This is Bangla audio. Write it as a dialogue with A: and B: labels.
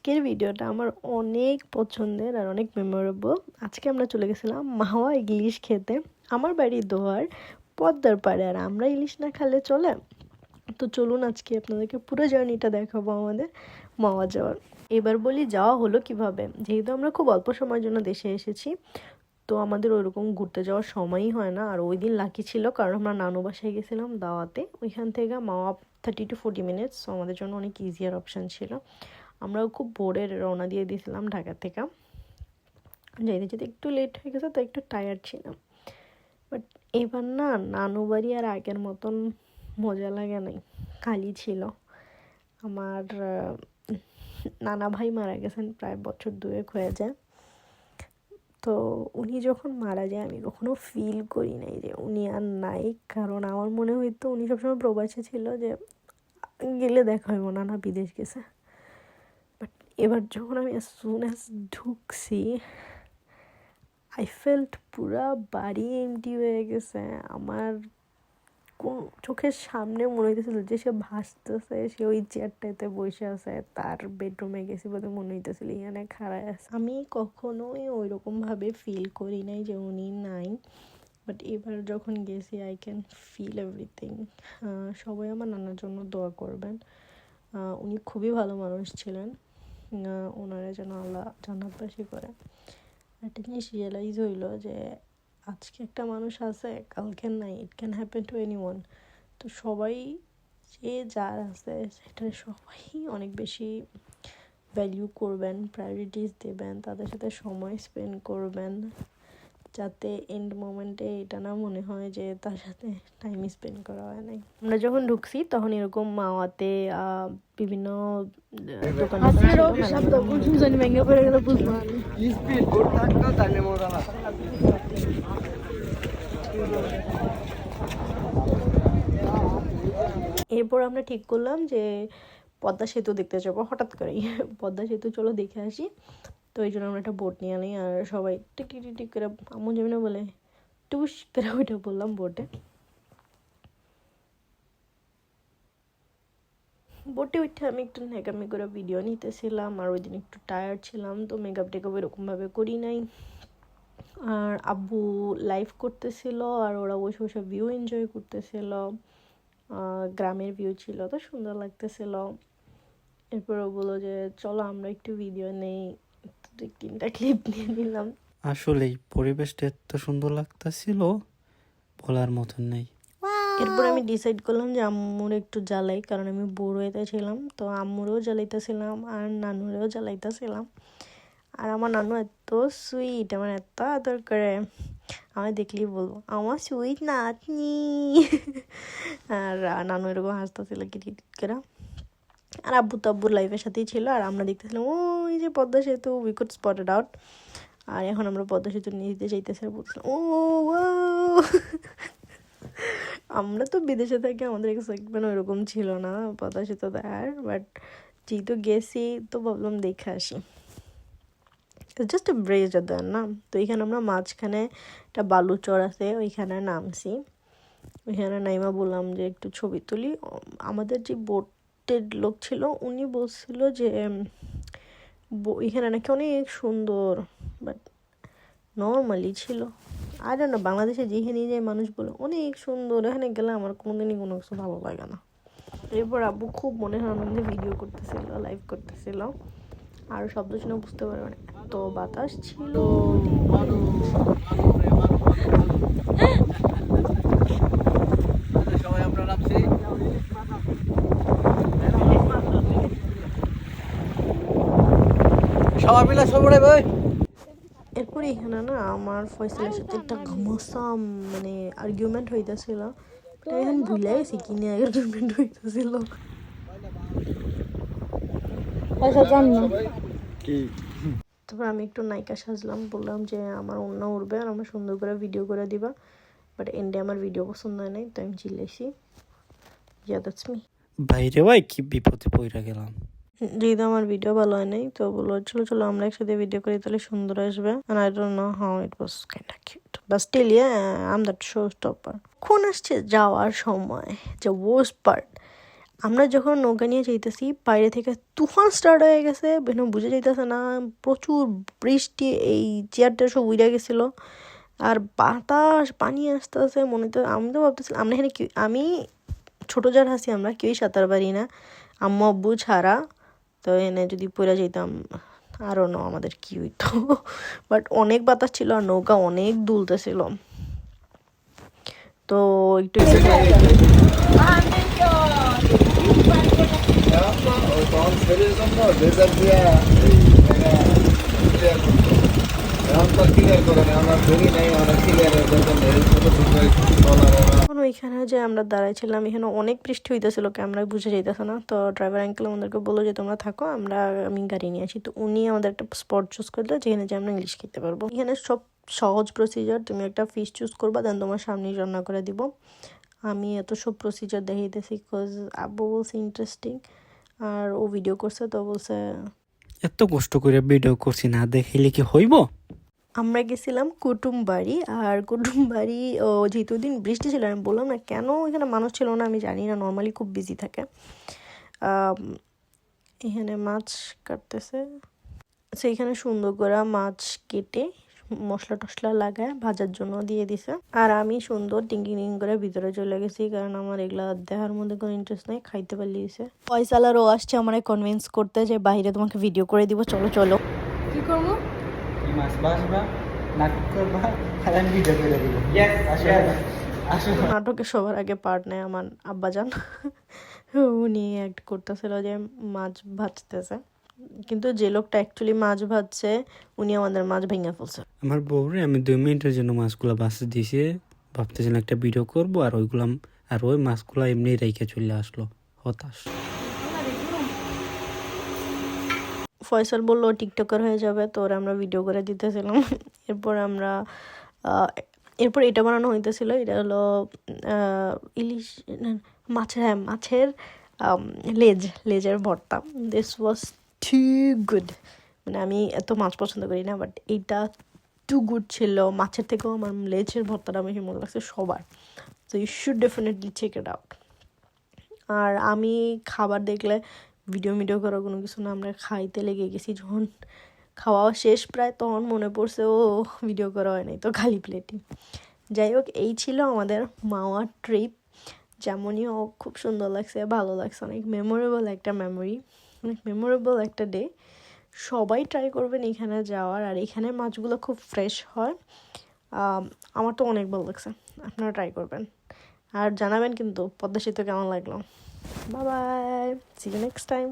A: আজকের ভিডিওটা আমার অনেক পছন্দের আর অনেক মেমোরেবল। আজকে আমরা চলে গেছিলাম মাওয়া ইলিশ খেতে। আমার বাড়ি দোয়ার পদ্মার পাড়ে, আর আমরা ইলিশ না খেলে চলে। তো চলুন আজকে আপনাদেরকে পুরো জার্নিটা দেখাবো আমাদের মাওয়া যাওয়ার। এবার বলি যাওয়া হলো কিভাবে। যেহেতু আমরা খুব অল্প সময়ের জন্য দেশে এসেছি, তো আমাদের ওইরকম ঘুরতে যাওয়ার সময়ই হয় না। আর ওই দিন লাকি ছিল, কারণ আমরা নানু বাসায় গেছিলাম দাওয়াতে। ওইখান থেকে মাওয়া 30 to 40 মিনিটস, সো আমাদের জন্য অনেক ইজিয়ার অপশান ছিল। আমরাও খুব ভোরে রওনা দিয়ে দিয়েছিলাম ঢাকা থেকে। যাইতে যেতে একটু লেট হয়ে গেছে, তো একটু টায়ার্ড ছিলাম। বাট এবার না, নানু বাড়ি আর আগের মতন মজা লাগে নাই, খালি ছিল। আমার নানা ভাই মারা গেছেন প্রায় বছর 2 হয়ে যায়। তো উনি যখন মারা যায় আমি কখনো ফিল করি নাই যে উনি আর নাই, কারণ আমার মনে হইতো উনি সবসময় প্রবাসে ছিল, যে গেলে দেখা হইব না, বিদেশ গেছে। বাট এবার যখন আমি as soon as ঢুকছি, আই ফেল্ট পুরা বাড়ি এমটি হয়ে গেছে। আমার কোন চোখের সামনে মনে হইতেছিল যে সে ভাসতেছে, সে ওই চেয়ারটাতে বসে আছে, তার বেডরুমে গেছি বলে মনে হইতেছিল এখানে খাড়ায় আছে। আমি কখনোই ওইরকমভাবে ফিল করি নাই যে উনি নাই। বাট এবার যখন গেছি আই ক্যান ফিল এভরিথিং। সবাই আমার নানার জন্য দোয়া করবেন। উনি খুবই ভালো মানুষ ছিলেন। ওনারা যেন আল্লাহ জান্নাতবাসী করে। একটা জিনিস রিয়েলাইজ হইলো যে আজকে একটা মানুষ আছে, কালকে নাই। It can happen to anyone. তো সবাই যে যার আছে সেটা সবাই অনেক বেশি ভ্যালিউ করবেন, প্রায়োরিটিস দেবেন, তাদের সাথে সময় স্পেন্ড করবেন, যাতে এন্ড মোমেন্টে এটা না মনে হয় যে তার সাথে টাইম স্পেন্ড করা হয় নাই। আমরা যখন ঢুকছি তখন এরকম মাওয়াতে বিভিন্ন দোকান এরপর আমরা ঠিক করলাম যে পদ্মা সেতু দেখতে যাবো হঠাৎ করেই। পদ্মা সেতু চলো দেখে আসি। তো এই জন্য আমরা একটা বোট নিয়ে নিই, আর সবাই টিক টিক টিক করে আমন যাবি না বলে টুস করে ওইটা বললাম বোটে উঠে আমি একটু নেকামি করে ভিডিও নিতেছিলাম। আর ওই দিন একটু টায়ার্ড ছিলাম, তো মেকআপ টেকআপ এরকমভাবে করি নাই। আর আব্বু লাইভ করতেছিল, আর ওরা বসে বসে ভিউ এনজয় করতেছিল। গ্রামের ভিউ ছিল, তো সুন্দর লাগতেছিল। এরপরে বললো যে চলো আমরা একটু ভিডিও নেই, 2-3টা ক্লিপ নিয়ে নিলাম।
B: আসলেই পরিবেশটা এত সুন্দর লাগতেছিল, বলার মতন নেই।
A: এরপর আমি ডিসাইড করলাম যে আম্মুর একটু জ্বালাই, কারণ আমি বোর হইতেছিলাম। তো আম্মুরেও জ্বালাইতেছিলাম আর নানুরেও জ্বালাইতেছিলাম। আর আমার নানু এত সুইট, আমার এত আদর করে, আমি দেখলেই বলবো আমার সুইট নাতনি। আর নানু এরকম হাসতেছিল কিট করে। আর আব্বু তো আব্বুর লাইফের সাথেই ছিল। আর আমরা দেখতেছিলাম ওই যে পদ্মা সেতু, we could spot it out. আর এখন আমরা পদ্মা সেতু নিতে চাইতেছি আর বলছিলাম ও আমরা তো বিদেশে থাকি, আমাদের এক্সাইটমেন্ট ওইরকম ছিল না পদ্মা সেতু দেখার। বাট যেহেতু গেছি তো ভাবলাম দেখে আসি, জাস্ট এ ব্রিজ দেন না। তো এখানে আমরা মাঝখানে একটা বালুচর আছে, ওইখানে নামছি। ওইখানে নাইমা বললাম যে একটু ছবি তুলি। আমাদের যে বোটের লোক ছিল উনি বলছিল যে এখানে নাকি অনেক সুন্দর, বাট নর্মালি ছিল। আর না, বাংলাদেশে যেখানে যায় মানুষ বলে অনেক সুন্দর, এখানে গেলে আমার কোনোদিনই কোনো কিছু ভালো লাগে না। এরপর আব্বু খুব মনে আনন্দে ভিডিও করতেছিল, লাইভ করতেছিল। আর শব্দ শুনে বুঝতে পারবে না, এত বাতাস ছিল। এরপরে এখানে না আমার ফয়সালের সাথে একটা ঘমাসাম মানে আর্গুমেন্ট হইতেছিল। এখন ভুলে গেছি কি নিয়ে আর্গুমেন্ট হইতেছিল। তারপর আমি একটু নায়িকা সাজলাম, বললাম যে আমার অন্য উঠবে আর আমার সুন্দর করে ভিডিও করে দিবা। বাট এন্ডে আমার ভিডিও পছন্দ হয় নাই, তো আমি চিল্লাইছি। That's me.
B: বাইরে ভাই কি বিপদে পড়ে গেলাম।
A: যেহেতু আমার ভিডিও ভালো হয় নাই, তো বললো চলো চলো আমরা একসাথে ভিডিও করি, তাহলে সুন্দর আসবে। and I don't know how it was kind of cute, but still yeah, I'm that showstopper. কোন আসছে যাওয়ার সময়, যে worst part, আমরা যখন নৌকা নিয়ে যাইতেছি বাইরে থেকে তুফান স্টার্ট হয়ে গেছে, বুঝে যাইতেছে না, প্রচুর বৃষ্টি, এই চেয়ারটা সব উড়ে গেছিলো আর বাতাস পানি আসতেছে মনে তো। আমি তো ভাবতেছিলাম আমরা এখানে আমি ছোটো যার হাসি আমরা কেউই সাঁতার পারি না, আম্মু আব্বু ছাড়া। তো এনে যদি পড়ে যেতাম আরও না আমাদের কি হইতো। বাট অনেক বাতাস ছিল আর নৌকা অনেক দুলতেছিল। তো একটু এখন ওইখানে যে আমরা দাঁড়াইছিলাম এখানে অনেক বৃষ্টি হইতেছিল, ক্যামেরায় বুঝে যাইতেছে না। তো ড্রাইভার আঙ্কেল আমাদেরকে বললো যে তোমরা থাকো, আমি গাড়ি নিয়ে আসি। তো উনি আমাদের একটা স্পট চুজ করলো যেখানে যে আমরা ইলিশ খেতে পারবো। এখানে সব সহজ প্রসিজার, তুমি একটা ফিশ চুজ করবা, দেন তোমার সামনেই রান্না করে দিব। আমি এত সব প্রসিজার দেখাইতেছি বিকজ আব্বু বলছে ইন্টারেস্টিং, আর ও ভিডিও করছে তো বলছে
B: এত কষ্ট করে ভিডিও করছি, না দেখাইলে কি হইব?
A: আমরা গেছিলাম কুটুম বাড়ি, আর কুটুম বাড়ি যেহেতু দিন বৃষ্টি ছিল, আমি বললাম না কেন এখানে মানুষ ছিল না আমি জানি না, নর্মালি খুব বিজি থাকে। এখানে মাছ কাটতেছে, সেইখানে সুন্দর করে মাছ কেটে মশলা টশলা লাগায় ভাজার জন্য দিয়ে দিছে। আর আমি সুন্দর টিঙ্কি করে ভিতরে চলে গেছি, কারণ আমার এগুলা দেখার মধ্যে কোনো ইন্টারেস্ট নেই, খাইতে পারলে দিছে। ফয়সালারও আসছে আমার কনভিন্স করতে যে বাইরে তোমাকে ভিডিও করে দিব, চলো চলো।
C: কি করবো?
B: মাছ বাসবা, নাটক করবা, আর আমি ভিডিও করে দিব। আসলে
A: নাটকে সবার আগে পার্ট নেয় আমার আব্বাজান। উনি অ্যাক্ট করতেছিল যে মাছ ভাজতেছে, কিন্তু যে লোকটা অ্যাকচুয়ালি মাছ ভাজছে উনি আমাদের মাছ ভেঙে ফেলছে।
B: আমার বউরে আমি 2 মিনিটের জন্য মাছগুলা বাঁচতে দিয়েছি, ভাবতেছিলাম একটা ভিডিও করব, আর ওই মাছগুলা এমনি রেখে চলে আসলো, হতাশ।
A: ফয়সাল বললো টিকটকার হয়ে যাবে, তো ওরা আমরা ভিডিও করে দিতেছিলাম। এরপর এটা বানানো হইতেছিল, এটা হলো ইলিশ মাছের লেজের ভর্তা। দিস ওয়াজ টু গুড, মানে আমি এত মাছ পছন্দ করি না, বাট এইটা টু গুড ছিল। মাছের থেকেও আমার লেজের ভর্তাটা বেশি মনে লাগছে সবার। So you should definitely check it out. আর আমি খাবার দেখলে ভিডিও করার কোনো কিছু না, আমরা খাইতে লেগে গেছি। যখন খাওয়া শেষ প্রায় তখন মনে পড়ছে ভিডিও করা হয় নাই, তো খালি প্লেটই। যাই হোক, এই ছিল আমাদের মাওয়া ট্রিপ। যেমনই হোক খুব সুন্দর লাগছে, ভালো লাগছে, অনেক মেমোরেবল একটা মেমোরি, অনেক মেমোরেবল একটা ডে। সবাই ট্রাই করবেন এখানে যাওয়ার, আর এখানে মাছগুলো খুব ফ্রেশ হয়। আমার তো অনেক ভালো লাগছে, আপনারা ট্রাই করবেন আর জানাবেন কিন্তু পদ্মা সেতু কেমন লাগলো। Bye bye, see you next time.